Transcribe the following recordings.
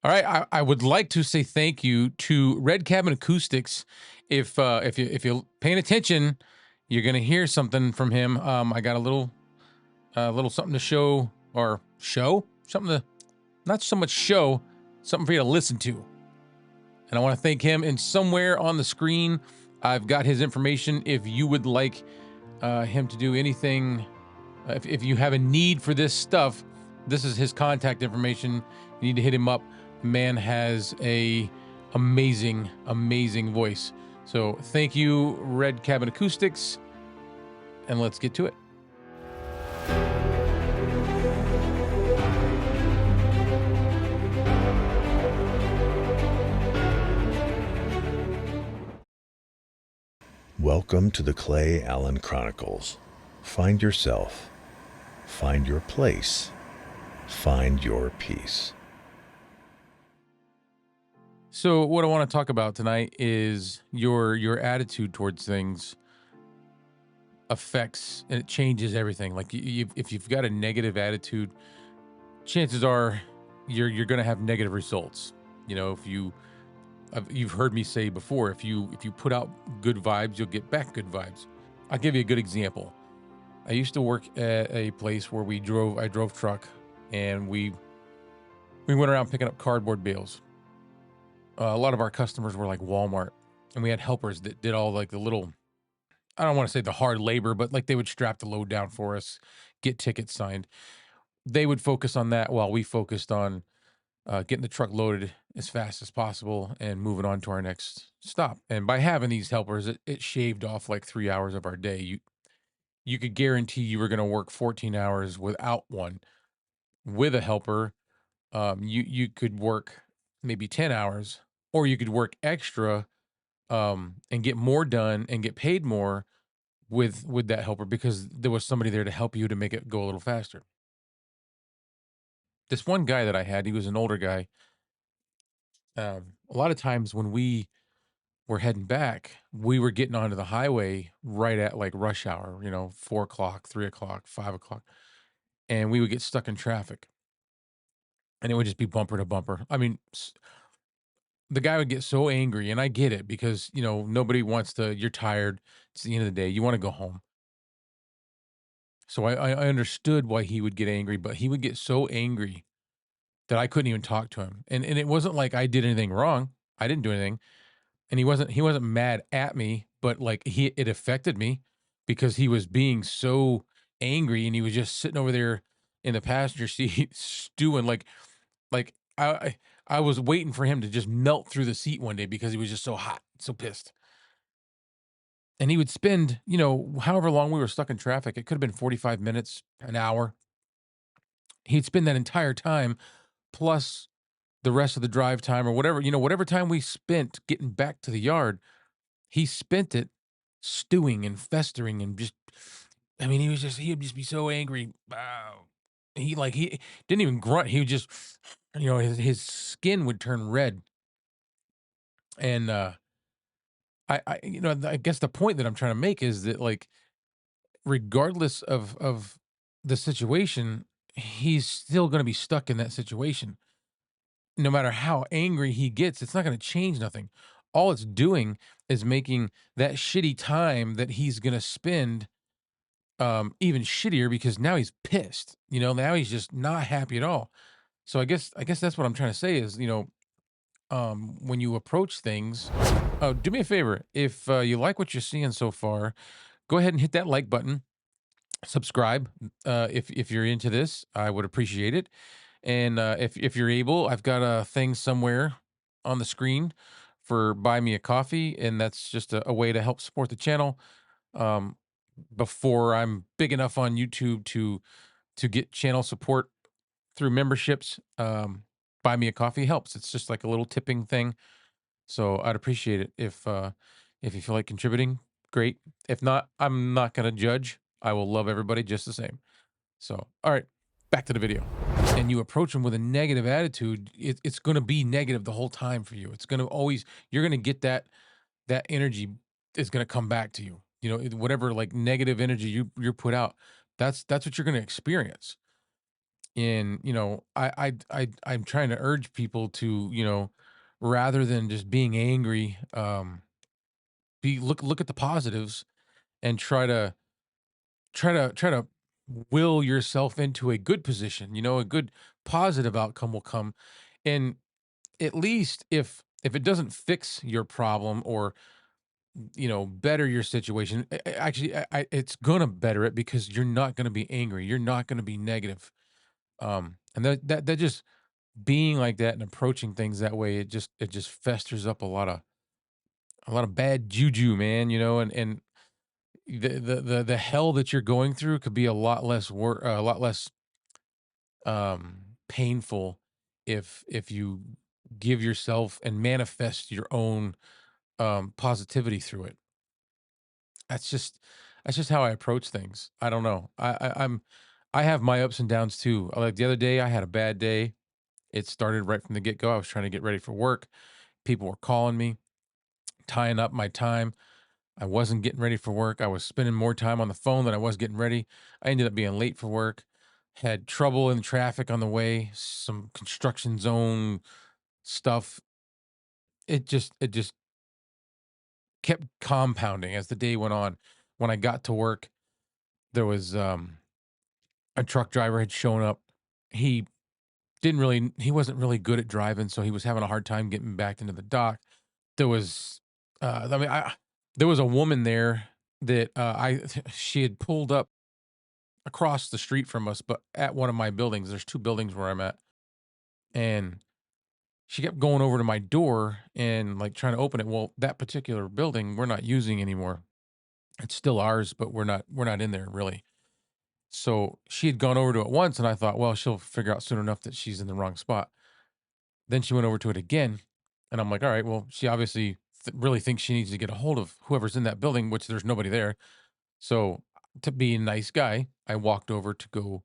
All right, I would like to say thank you to Red Cabin Acoustics. If you're paying attention, you're gonna hear something from him. I got a little something to show something to not so much show, something for you to listen to. And I want to thank him. And somewhere on the screen, I've got his information. If you would like him to do anything, if you have a need for this stuff, this is his contact information. You need to hit him up. Man has a amazing voice. So thank you, Red Cabin Acoustics, and let's get to it. Welcome to the Clay Allen Chronicles. Find yourself. Find your place. Find your peace. So what I want to talk about tonight is your attitude towards things affects and it changes everything. Like if you've got a negative attitude, chances are you're going to have negative results. You know, you've heard me say before, if you put out good vibes, you'll get back good vibes. I'll give you a good example. I used to work at a place where I drove truck, and we went around picking up cardboard bales. A lot of our customers were like Walmart, and we had helpers that did all like the little, I don't want to say the hard labor, but like they would strap the load down for us, get tickets signed. They would focus on that while we focused on getting the truck loaded as fast as possible and moving on to our next stop. And by having these helpers, it shaved off like 3 hours of our day. You could guarantee you were going to work 14 hours without one. With a helper, you could work maybe 10 hours, or you could work extra and get more done and get paid more with that helper because there was somebody there to help you to make it go a little faster. This one guy that I had, he was an older guy. A lot of times when we were heading back, we were getting onto the highway right at like rush hour, 4 o'clock, 3 o'clock, 5 o'clock, and we would get stuck in traffic, and it would just be bumper to bumper. I mean, the guy would get so angry, and I get it because nobody wants to. You're tired. It's the end of the day. You want to go home. So I understood why he would get angry, but he would get so angry that I couldn't even talk to him. And it wasn't like I did anything wrong. I didn't do anything. And he wasn't mad at me, but like it affected me because he was being so angry, and he was just sitting over there in the passenger seat stewing like I was waiting for him to just melt through the seat one day because he was just so hot, so pissed. And he would spend, however long we were stuck in traffic, it could have been 45 minutes, an hour. He'd spend that entire time plus the rest of the drive time or whatever, whatever time we spent getting back to the yard, he spent it stewing and festering and just, I mean, he'd just be so angry. Wow. He didn't even grunt. He would just, his skin would turn red. And, I guess the point that I'm trying to make is that like, regardless of the situation, he's still going to be stuck in that situation. No matter how angry he gets, it's not going to change nothing. All it's doing is making that shitty time that he's going to spend even shittier because now he's pissed. Now he's just not happy at all. So I guess that's what I'm trying to say is, when you approach things, do me a favor. If you like what you're seeing so far, go ahead and hit that like button, subscribe. If you're into this, I would appreciate it. And if you're able, I've got a thing somewhere on the screen for buy me a coffee, and that's just a way to help support the channel. Um, Before I'm big enough on YouTube to get channel support through memberships, buy me a coffee helps. It's just like a little tipping thing. So I'd appreciate it if you feel like contributing. Great. If not, I'm not gonna judge. I will love everybody just the same. So, all right, back to the video. And you approach them with a negative attitude, it's going to be negative the whole time for you. It's going to always, you're going to get that energy is going to come back to you. Whatever like negative energy you put out, that's what you're going to experience. And, I'm trying to urge people to, rather than just being angry, look at the positives and try to will yourself into a good position. A good positive outcome will come. And at least if it doesn't fix your problem or better your situation, actually it's gonna better it because you're not gonna be angry, you're not gonna be negative. And that just being like that and approaching things that way, it just festers up a lot of bad juju, man. And the hell that you're going through could be a lot less painful if you give yourself and manifest your own positivity through it. That's just how I approach things. I don't know. I have my ups and downs too. Like the other day, I had a bad day. It started right from the get go. I was trying to get ready for work. People were calling me, tying up my time. I wasn't getting ready for work. I was spending more time on the phone than I was getting ready. I ended up being late for work. Had trouble in traffic on the way. Some construction zone stuff. It just kept compounding as the day went on. When I got to work, there was a truck driver had shown up. He he wasn't really good at driving, so he was having a hard time getting back into the dock. There was, I mean, there was a woman there that she had pulled up across the street from us, but at one of my buildings. There's two buildings where I'm at, and she kept going over to my door and like trying to open it. Well, that particular building we're not using anymore. It's still ours, but we're not in there really. So she had gone over to it once, and I thought, well, she'll figure out soon enough that she's in the wrong spot. Then she went over to it again, and I'm like, all right, well, she obviously really thinks she needs to get a hold of whoever's in that building, which there's nobody there. So, to be a nice guy, I walked over to go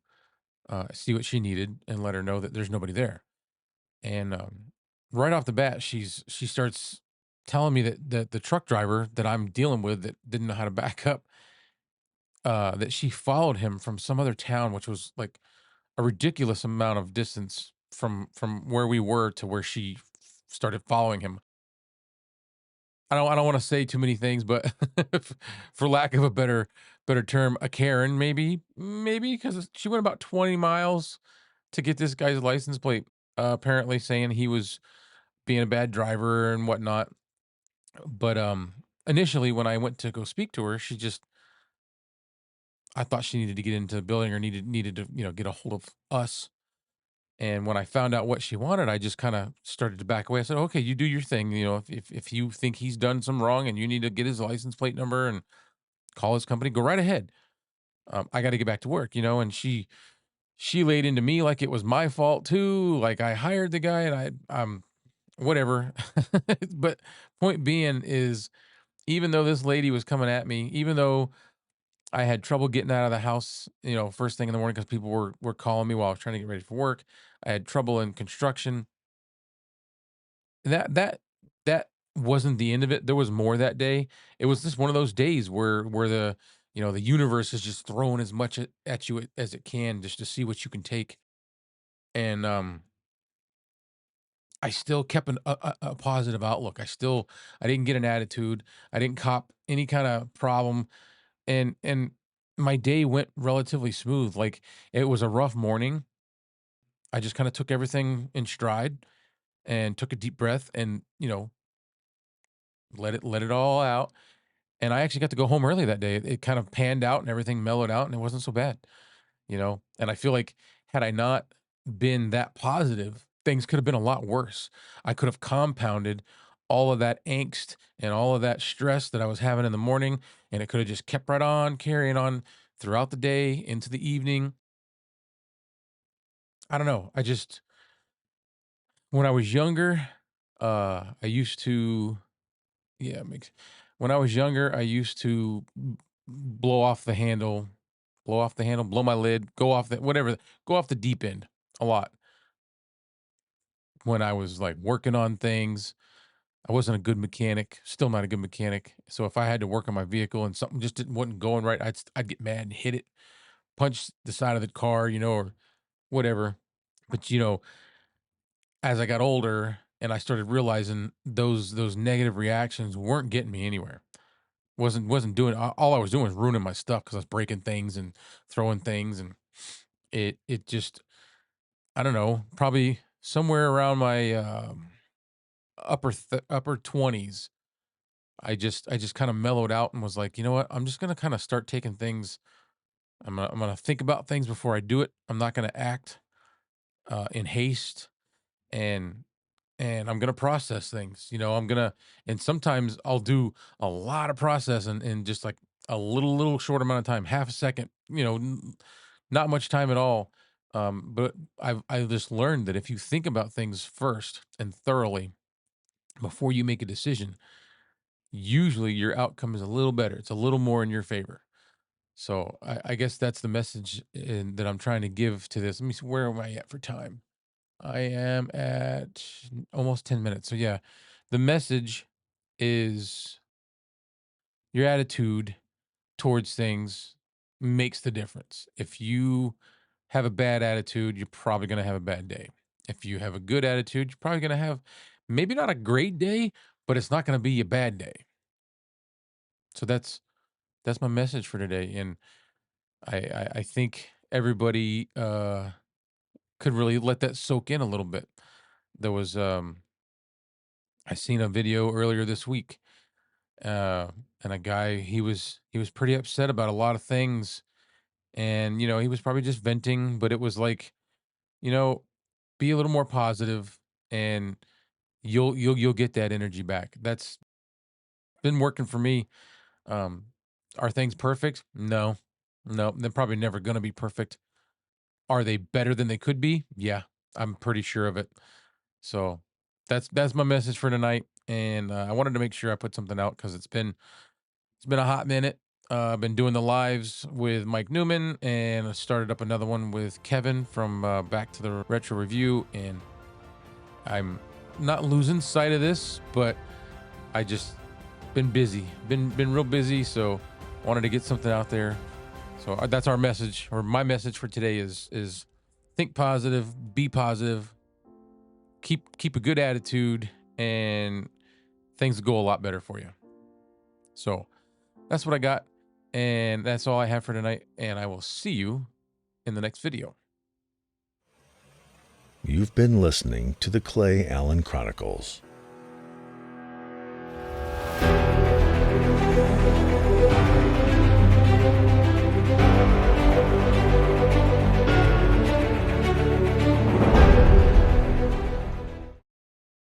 see what she needed and let her know that there's nobody there. And right off the bat, she starts telling me that the truck driver that I'm dealing with that didn't know how to back up, that she followed him from some other town, which was like a ridiculous amount of distance from where we were to where she started following him. I don't want to say too many things, but for lack of a better term, a Karen maybe because she went about 20 miles to get this guy's license plate. Apparently saying he was being a bad driver and whatnot. But initially, when I went to go speak to her, I thought she needed to get into the building or needed to get a hold of us. And when I found out what she wanted, I just kind of started to back away. I said, "Okay, you do your thing. If you think he's done some wrong and you need to get his license plate number and call his company, go right ahead. I got to get back to work." And she laid into me like it was my fault too. Like I hired the guy and whatever. But point being is, even though this lady was coming at me, even though I had trouble getting out of the house, first thing in the morning because people were calling me while I was trying to get ready for work. I had trouble in construction. That wasn't the end of it. There was more that day. It was just one of those days where the universe is just throwing as much at you as it can just to see what you can take. And I still kept a positive outlook. I didn't get an attitude. I didn't cop any kind of problem, and my day went relatively smooth. Like it was a rough morning. I just kind of took everything in stride and took a deep breath and let it all out. And I actually got to go home early that day. It kind of panned out and everything mellowed out and it wasn't so bad. And I feel like had I not been that positive, things could have been a lot worse. I could have compounded all of that angst and all of that stress that I was having in the morning, and it could have just kept right on carrying on throughout the day into the evening. I don't know. When I was younger, I used to, yeah, when I was younger, I used to blow off the handle, blow my lid, go off the whatever, go off the deep end a lot when I was like working on things. I wasn't a good mechanic, still not a good mechanic. So if I had to work on my vehicle and something just wasn't going right, I'd get mad and hit it, punch the side of the car, or whatever. But as I got older and I started realizing those negative reactions weren't getting me anywhere. Wasn't doing all I was doing was ruining my stuff because I was breaking things and throwing things, and it just, I don't know, probably somewhere around my upper 20s. I just kind of mellowed out and was like, you know what? I'm just gonna kind of start taking things. I'm gonna think about things before I do it. I'm not gonna act in haste, and I'm gonna process things. And sometimes I'll do a lot of processing in just like a little short amount of time, half a second. Not much time at all. But I just learned that if you think about things first and thoroughly before you make a decision, usually your outcome is a little better. It's a little more in your favor. So I guess that's the message that I'm trying to give to this. Let me see, where am I at for time? I am at almost 10 minutes. So yeah, the message is your attitude towards things makes the difference. If you have a bad attitude, you're probably going to have a bad day. If you have a good attitude, you're probably going to have maybe not a great day, but it's not going to be a bad day. So that's my message for today. And I think everybody could really let that soak in a little bit. There was I seen a video earlier this week, uh, and a guy, he was pretty upset about a lot of things, and he was probably just venting, but it was like, you know, be a little more positive, and you'll get that energy back. That's been working for me. Um, are things perfect? No, no, they're probably never gonna be perfect. Are they better than they could be? Yeah, I'm pretty sure of it. So that's my message for tonight, and I wanted to make sure I put something out because it's been a hot minute. I've been doing the lives with Mike Newman, and I started up another one with Kevin from Back to the Retro Review, and I'm not losing sight of this, but I just been busy, been real busy, so wanted to get something out there. So that's our message, or my message for today is think positive, be positive, keep a good attitude, and things go a lot better for you. So that's what I got, and that's all I have for tonight, and I will see you in the next video. You've been listening to the Clay Allen Chronicles.